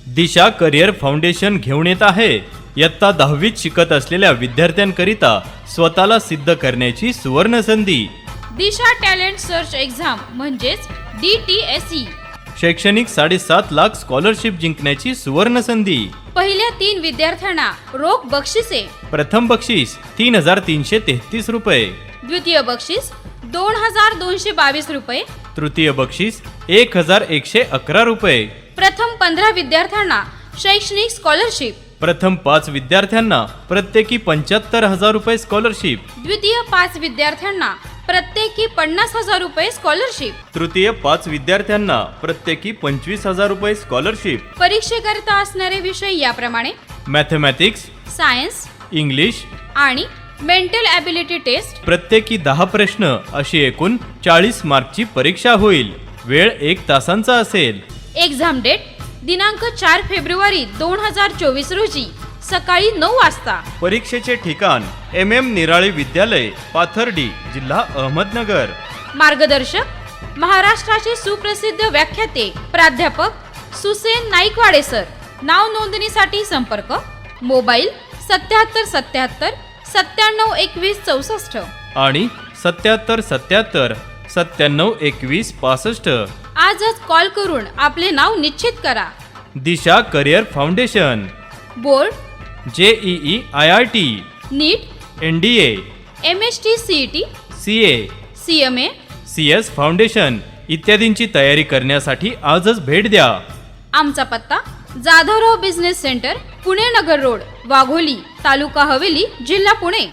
दिशा career foundation घेऊन येत आहे इयत्ता 10वीत शिकत असलेल्या विद्यार्थ्यांकरिता स्वतःला सिद्ध करण्याची सुवर्ण संधी। दिशा टॅलेंट सर्च एक्झाम म्हणजेच DTSE। शैक्षणिक 7.5 लाख स्कॉलरशिप जिंकण्याची सुवर्ण संधी। पहिल्या 3 विद्यार्थ्यांना रोख बक्षिसे। प्रथम बक्षीस 3,333 रुपये, द्वितीय बक्षीस 2,222 रुपये, तृतीय बक्षीस 1,111 रुपये। प्रथम 15 विद्यार्थ्यांना शैक्षणिक स्कॉलरशिप। प्रथम 5 विद्यार्थ्यांना प्रत्येकी 75,000 रुपये स्कॉलरशिप। द्वितीय 5 विद्यार्थ्यांना प्रत्येकी 50,000 रुपये स्कॉलरशिप। तृतीय 5 विद्यार्थ्यांना प्रत्येकी 25,000 रुपये स्कॉलरशिप। परीक्षेकरिता असणारे विषय याप्रमाणे: मॅथमॅटिक्स, सायन्स, इंग्लिश आणि मेंटल ॲबिलिटी टेस्ट। प्रत्येकी 10 प्रश्न अशी एकूण 40 मार्कची परीक्षा होईल। वेळ 1 तासांचा असेल। एक्झाम डेट दिनांक 4 फेब्रुवारी 2024 रोजी सकाळी 9 वाजता। परीक्षेचे ठिकाण MM निराळे विद्यालय, पाथर्डी, जिल्हा अहमदनगर। मार्गदर्शक महाराष्ट्राचे सुप्रसिद्ध व्याख्याते प्राध्यापक सुसेन नाईकवाडे सर। नाव नोंदणीसाठी संपर्क मोबाईल 7777 9721 64 आणि 7777 9721 65। आजच कॉल करून आपले नाव निश्चित करा। Disha career foundation, board, JEE IIT, NEET, NDA, MST CET, CA, CMA, CS foundation इत्यादींची तयारी करण्यासाठी आजच भेट द्या। आमचा पत्ता Jadhavrao business centre, Pune Nagar road, Wagholi, taluka Haveli, जिल्हा पुणे।